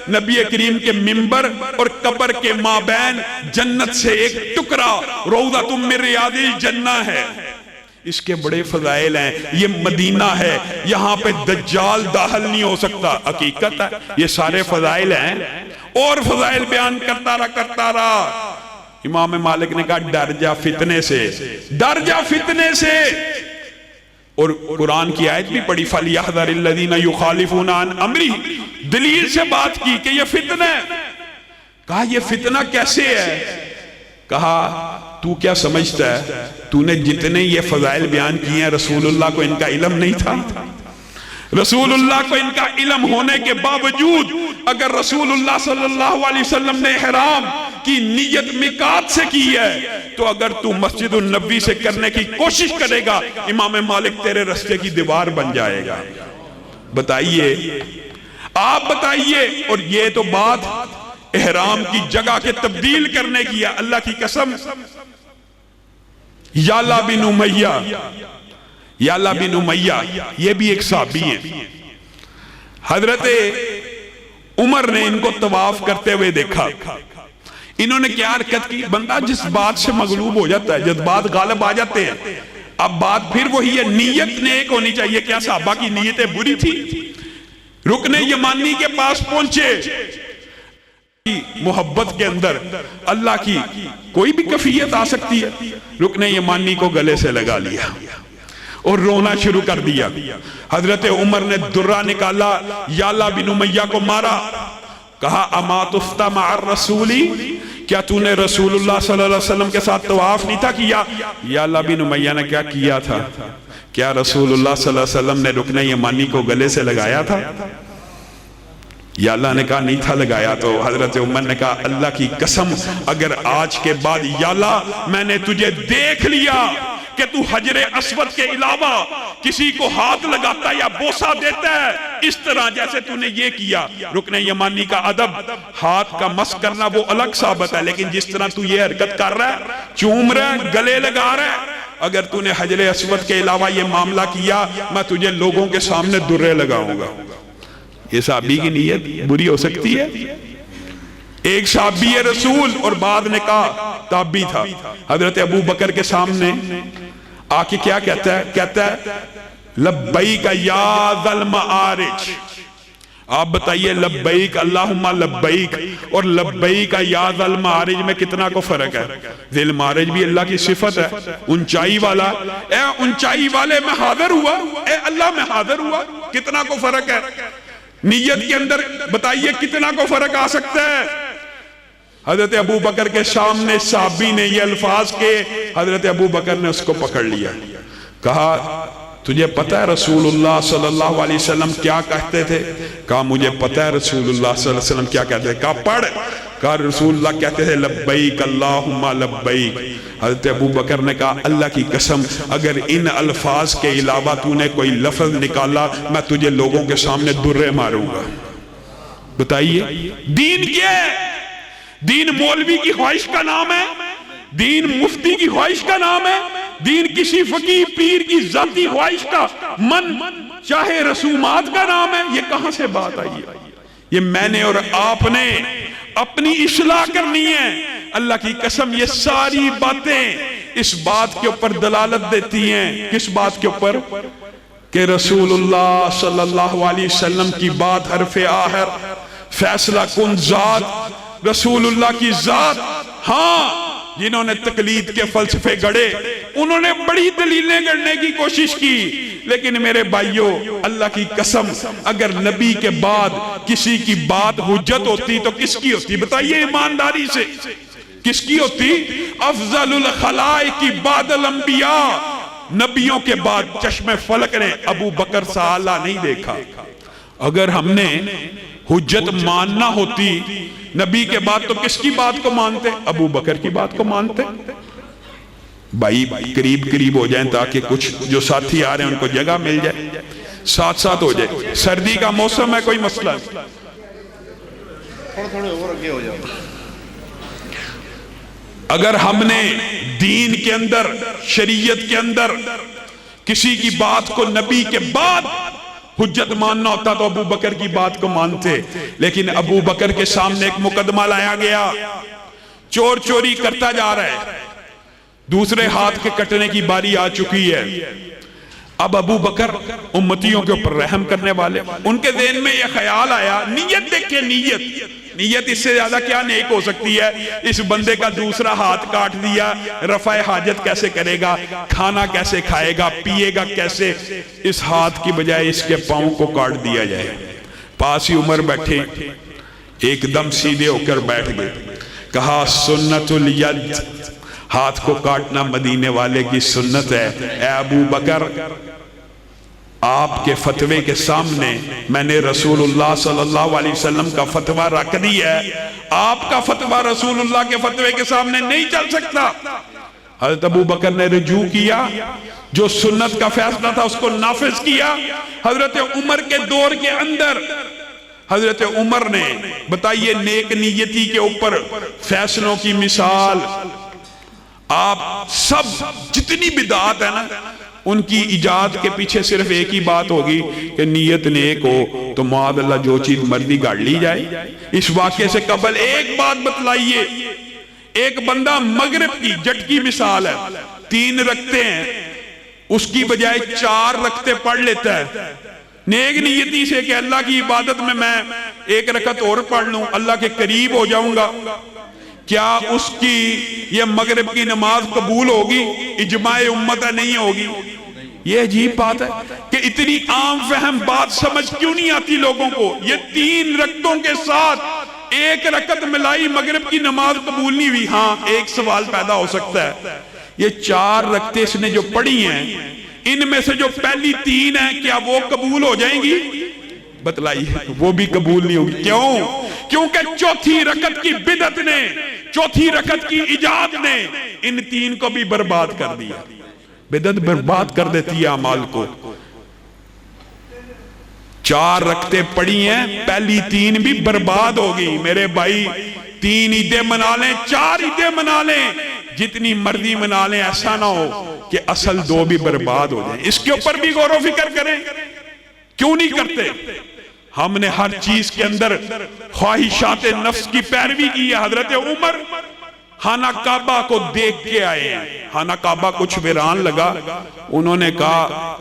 نبی کریم کے منبر اور قبر کے مابین جنت سے ایک ٹکڑا روضۃ من ریاض الجنہ ہے۔ اس کے بڑے فضائل ہیں۔ یہ مدینہ ہے، یہاں پہ دجال داخل نہیں ہو سکتا، حقیقت ہے۔ یہ سارے فضائل ہیں، اور فضائل بیان کرتا رہا۔ امام مالک نے کہا ڈر جا فتنے سے، ڈر جا فتنے سے۔ اور قرآن کی آیت بھی پڑھی فَلْيَحْذَرِ الَّذِينَ يُخَالِفُونَ عَنْ أَمْرِهِ، دلیل سے بات کی کہ یہ فتنہ ہے۔ کہا یہ فتنہ کیسے ہے؟ کہا تو کیا سمجھتا ہے تو نے جتنے یہ فضائل بیان کیے ہیں رسول اللہ کو ان کا علم نہیں تھا؟ رسول اللہ کو ان کا علم ہونے کے باوجود اگر رسول اللہ صلی اللہ علیہ وسلم نے احرام کی نیت میقات سے کی ہے تو اگر تو مسجد النبوی سے کرنے کی کوشش کرے گا امام مالک تیرے رستے کی دیوار بن جائے گا۔ بتائیے، آپ بتائیے۔ اور یہ تو بات احرام کی جگہ کے تبدیل کرنے کی ہے۔ اللہ کی قسم، یعلا بن امیہ، یعلا بن امیہ یہ بھی ایک صحابی ہیں۔ حضرت عمر نے ان کو طواف کرتے ہوئے دیکھا۔ انہوں نے کیا حرکت کی؟ بندہ جس بات سے مغلوب ہو جاتا ہے، جذبات غالب آ جاتے ہیں، اب بات پھر وہی ہے، نیت نیک ہونی چاہیے۔ کیا صحابہ کی نیتیں بری تھی؟ رکن یمانی کے پاس پہنچے، محبت کے اندر اللہ کی کوئی بھی کیفیت آ سکتی ہے۔ رکن یمانی کو گلے سے لگا لیا اور رونا شروع کر دیا۔ حضرت عمر نے درہ نکالا، یعلا بن امیہ کو مارا، کہا اما طفت مع الرسول، کیا تو نے رسول اللہ صلی اللہ علیہ وسلم کے ساتھ طواف نہیں تھا کیا؟ یعلا بن امیہ نے کیا تھا؟ کیا رسول اللہ صلی اللہ علیہ وسلم نے رکن یمانی کو گلے سے لگایا تھا؟ یعلا نے کہا نہیں تھا لگایا۔ تو حضرت عمر نے کہا اللہ کی قسم اگر آج کے بعد یعلا میں نے تجھے دیکھ لیا کہ تو حجر اسود کے علاوہ کسی کو ہاتھ لگاتا یا بوسہ دیتا ہے اس طرح جیسے تو نے یہ کیا. رکن یمانی کا ادب ہاتھ کا مس کرنا وہ الگ ثابت ہے، لیکن جس طرح تو یہ حرکت کر رہا ہے، چوم رہا ہے، گلے لگا رہا ہے، اگر تو نے حجر اسود کے علاوہ یہ معاملہ کیا میں تجھے لوگوں کے سامنے درے لگاؤں گا. یہ صحابی کی نیت بری ہو سکتی ہے؟ ایک صحابی رسول اور بعد نے کہا تابعی تھا، حضرت ابو بکر کے سامنے آ کے کیا کہتا ہے؟ کہتا ہے لبیک یا ذا المعارج. آپ بتائیے لبیک اللہم لبیک اور لبیک یا ذا المعارج میں کتنا کو فرق ہے؟ ذی المعارج بھی اللہ کی صفت ہے، اونچائی والا. اے اونچائی والے میں حاضر ہوا، اے اللہ میں حاضر ہوا. کتنا کو فرق ہے؟ نیت کے اندر بتائیے کتنا کو فرق آ سکتا ہے؟ حضرت ابو بکر کے سامنے صحابی نے یہ الفاظ کے، حضرت ابو بکر نے اس کو پکڑ لیا، کہا تجھے پتہ ہے رسول اللہ صلی اللہ علیہ وسلم کیا کہتے تھے؟ کہا مجھے پتہ ہے رسول اللہ صلی اللہ علیہ وسلم کیا کہتے تھے. کہا پڑھ. کہا رسول اللہ کہتے تھے لبیک اللہم لبیک. حضرت ابو بکر نے کہا اللہ کی قسم اگر ان الفاظ کے علاوہ تو نے کوئی لفظ نکالا میں تجھے لوگوں کے سامنے درے ماروں گا. بتائیے دین کیا ہے؟ دین مولوی کی خواہش کا نام ہے؟ دین مفتی کی خواہش کا نام ہے؟ دین کسی فقیہ پیر کی ذاتی خواہش کا من چاہے رسومات کا نام ہے؟ یہ کہاں سے بات آئی ہے؟ یہ میں نے اور آپ نے اپنی اصلاح کرنی ہے. اللہ کی قسم یہ ساری باتیں اس بات کے اوپر دلالت دیتی ہیں. کس بات کے اوپر؟ کہ رسول اللہ صلی اللہ علیہ وسلم کی بات حرف آخر فیصلہ کن ذات رسول اللہ کی ذات. ہاں جنہوں نے تقلید کے فلسفے گڑے انہوں نے بڑی دلیلیں گڑنے کی کوشش کی، لیکن میرے بھائیوں اللہ کی قسم اگر نبی کے بعد کسی کی بات حجت ہوتی تو کس کی ہوتی؟ بتائیے ایمانداری سے کس کی ہوتی؟ افضل الخلائق بعد الانبیاء. نبیوں کے بعد چشم فلک نے ابو بکر سے اعلیٰ نہیں دیکھا. اگر ہم نے حجت ماننا ہوتی نبی کے بعد تو کس کی بات کو مانتے؟ ابو بکر کی بات کو مانتے. بھائی قریب قریب ہو جائیں تاکہ کچھ جو ساتھی آ رہے ہیں ان کو جگہ مل جائے، ساتھ ساتھ ہو جائے. سردی کا موسم ہے، کوئی مسئلہ اگر ہم نے دین کے اندر شریعت کے اندر کسی کی بات کو نبی کے بعد حجت ماننا ہوتا تو ابو بکر کی بات کو مانتے. لیکن ابو بکر کے سامنے ایک مقدمہ لایا گیا، چور چوری کرتا جا رہا ہے، دوسرے ہاتھ کے کٹنے کی باری آ چکی ہے. اب ابو بکر امتیوں کے اوپر رحم کرنے والے، ان کے ذہن میں یہ خیال آیا، نیت دیکھیں نیت اس سے زیادہ کیا نیک ہو سکتی ہے؟ اس بندے کا دوسرا ہاتھ کاٹ دیا، رفع حاجت کیسے کرے گا، کھانا کیسے کھائے گا، پیے گا کیسے؟ اس ہاتھ کی بجائے اس کے پاؤں کو کاٹ دیا جائے. پاس ہی عمر بیٹھے، ایک دم سیدھے ہو کر بیٹھ گئے، کہا سنت الید، ہاتھ کو کاٹنا مدینے والے کی سنت ہے. اے ابو بکر آپ کے فتوے کے سامنے میں نے رسول اللہ صلی اللہ علیہ وسلم کا فتوہ رکھ دیا ہے، آپ کا فتوہ رسول اللہ کے فتوے کے سامنے نہیں چل سکتا. حضرت ابو بکر نے رجوع کیا، جو سنت کا فیصلہ تھا اس کو نافذ کیا. حضرت عمر کے دور کے اندر حضرت عمر نے بتائیے نیک نیتی کے اوپر فیصلوں کی مثال. آپ سب جتنی بدعات ہے نا ان کی ایجاد کے پیچھے صرف ایک ہی بات ہوگی کہ نیت نیک ہو تو معاذ اللہ جو چیز مرضی گاڑ لی جائے. اس واقعے سے قبل ایک بات بتلائیے، ایک بندہ مغرب کی جٹ کی مثال ہے، 3 رکھتے ہیں اس کی بجائے 4 رکھتے پڑھ لیتا ہے نیک نیتی سے کہ اللہ کی عبادت میں 1 رکعت اور پڑھ لوں، اللہ کے قریب ہو جاؤں گا. کیا اس کی یہ مغرب کی نماز قبول ہوگی؟ اجماع امت نہیں ہوگی. یہ عجیب بات ہے کہ اتنی عام فہم بات سمجھ کیوں نہیں آتی لوگوں کو. یہ 3 رکعتوں کے ساتھ 1 رکعت ملائی مغرب کی نماز قبول نہیں ہوئی. ہاں ایک سوال پیدا ہو سکتا ہے، یہ 4 رکعتیں اس نے جو پڑھی ہیں ان میں سے جو پہلی 3 ہیں کیا وہ قبول ہو جائیں گی؟ بتلائیے وہ بھی قبول نہیں ہوگی. کیوں؟ کیونکہ چوتھی رکعت کی بدعت نے، چوتھی رکعت کی ایجاد نے ان 3 کو بھی برباد کر دیا. بدعت برباد کر دیتی ہے اعمال کو. 4 رکعتیں پڑھی ہیں، پہلی 3 بھی برباد ہو گئی. میرے بھائی 3 عیدیں منا لیں، 4 عیدیں منا لیں، جتنی مرضی منا لیں، ایسا نہ ہو کہ اصل 2 بھی برباد ہو جائیں. اس کے اوپر بھی غور و فکر کریں. کیوں نہیں کرتے؟ ہم نے ہر چیز کے اندر خواہشات نفس کی پیروی کی ہے. حضرت عمر خانہ کعبہ کو دیکھ کے آئے ہیں. خانہ کعبہ کچھ ویران لگا. انہوں نے کہا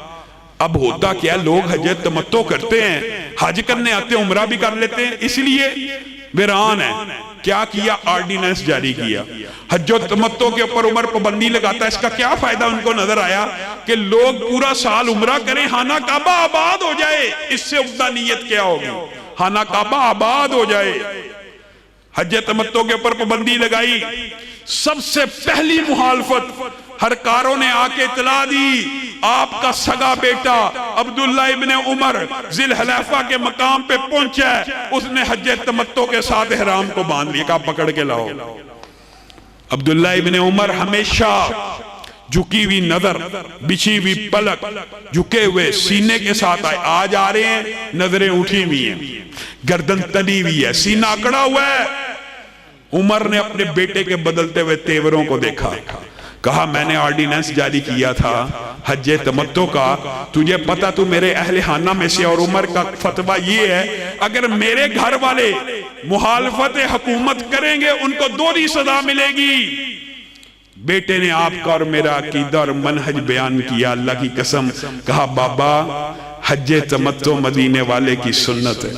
اب ہوتا کیا، لوگ حج تمتع کرتے ہیں، حج کرنے آتے ہیں، عمرہ بھی کر لیتے ہیں، اس لیے ویران ہے. کیا کیا؟ آرڈیننس جاری کیا. حج و تمتع کے اوپر عمر پابندی لگاتا ہے. اس کا کیا فائدہ؟ ان کو نظر آیا کہ لوگ پورا سال عمرہ کریں، خانہ کعبہ آباد ہو جائے. اس سے عمدہ نیت کیا ہوگی؟ خانہ کعبہ آباد ہو جائے. حج تمتع کے اوپر پابندی لگائی. سب سے پہلی مخالفت ہر کاروں نے آ کے اطلاع دی، آپ کا سگا بیٹا عبداللہ ابن عمر ذی الحلیفہ کے مقام پہ پہنچا ہے، اس نے حج تمتع کے ساتھ احرام کو باندھ لیا. کہا پکڑ کے لاؤ. عبداللہ ابن عمر ہمیشہ جھکی ہوئی نظر، بچھی ہوئی پلک، جھکے ہوئے سینے کے ساتھ آئے. آج آ رہے ہیں، نظریں اٹھی ہوئی ہیں، گردن تلی ہوئی ہے، سینہ اکڑا ہوا ہے. عمر نے اپنے بیٹے کے بدلتے ہوئے تیوروں کو دیکھا. کہا میں نے آرڈیننس جاری کیا تھا حج تمتع کا، تجھے پتا تو میرے اہل خانہ میں سے، اور عمر کا فتویٰ یہ ہے اگر میرے گھر والے مخالفت حکومت کریں گے ان کو 2 سزا ملے گی. بیٹے نے آپ کا اور میرا عقیدہ اور منہج بیان کیا. اللہ کی قسم کہا بابا حج تمتع مدینے والے کی سنت ہے،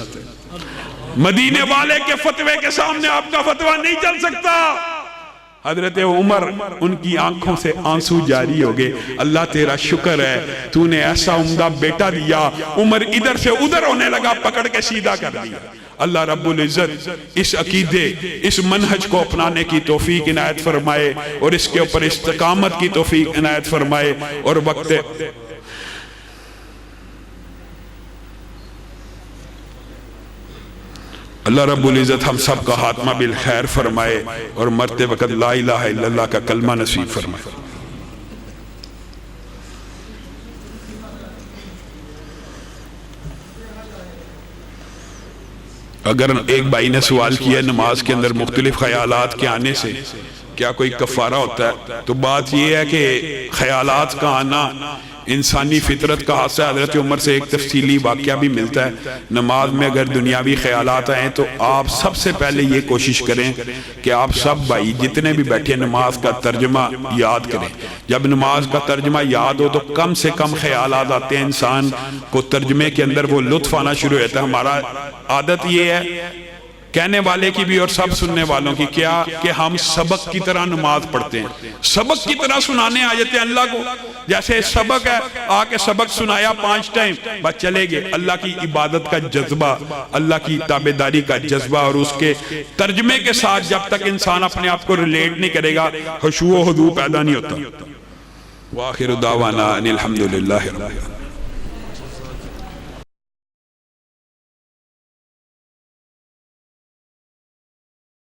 مدینے والے کے فتوے کے سامنے آپ کا فتویٰ نہیں چل سکتا. حضرت عمر ان کی آنکھوں سے آنسو جاری ہو گئے. اللہ تیرا شکر ہے تو نے ایسا عمدہ بیٹا دیا. عمر ادھر سے ادھر ہونے لگا، پکڑ کے سیدھا کر دیا. اللہ رب العزت اس عقیدے، اس منہج کو اپنانے کی توفیق عنایت فرمائے اور اس کے اوپر استقامت کی توفیق عنایت فرمائے. اور وقت اللہ رب العزت ہم سب کا خاتمہ بالخیر فرمائے اور مرتے وقت لا الہ الا اللہ کا کلمہ نصیب فرمائے. اگر ایک بھائی نے سوال کیا نماز کے اندر مختلف خیالات کے آنے سے کیا کوئی کفارہ ہوتا ہے، تو بات یہ ہے کہ خیالات کا آنا انسانی فطرت کا حصہ ہے. حضرت عمر سے ایک تفصیلی واقعہ بھی ملتا ہے. نماز میں اگر دنیاوی خیالات آئیں تو آپ سب سے پہلے یہ کوشش کریں کہ آپ سب بھائی جتنے بھی بیٹھے نماز کا ترجمہ یاد کریں. جب نماز کا ترجمہ یاد ہو تو کم سے کم خیالات آتے ہیں. انسان کو ترجمے کے اندر وہ لطف آنا شروع ہوتا ہے. ہمارا عادت یہ ہے کہنے والے کی بھی اور سب سننے والوں کی کیا کہ ہم سبق کی طرح نماز پڑھتے ہیں، سبق کی طرح سنانے آ جاتے ہیں اللہ کو. جیسے سبق ہے، آ کے سبق سنایا 5 ٹائم بس چلے گئے. اللہ کی عبادت کا جذبہ، اللہ کی تابعداری کا جذبہ اور اس کے ترجمے کے ساتھ جب تک انسان اپنے آپ کو ریلیٹ نہیں کرے گا خشوع و خضوع پیدا نہیں ہوتا. وآخر دعوانا ان الحمدللہ رب العالمین.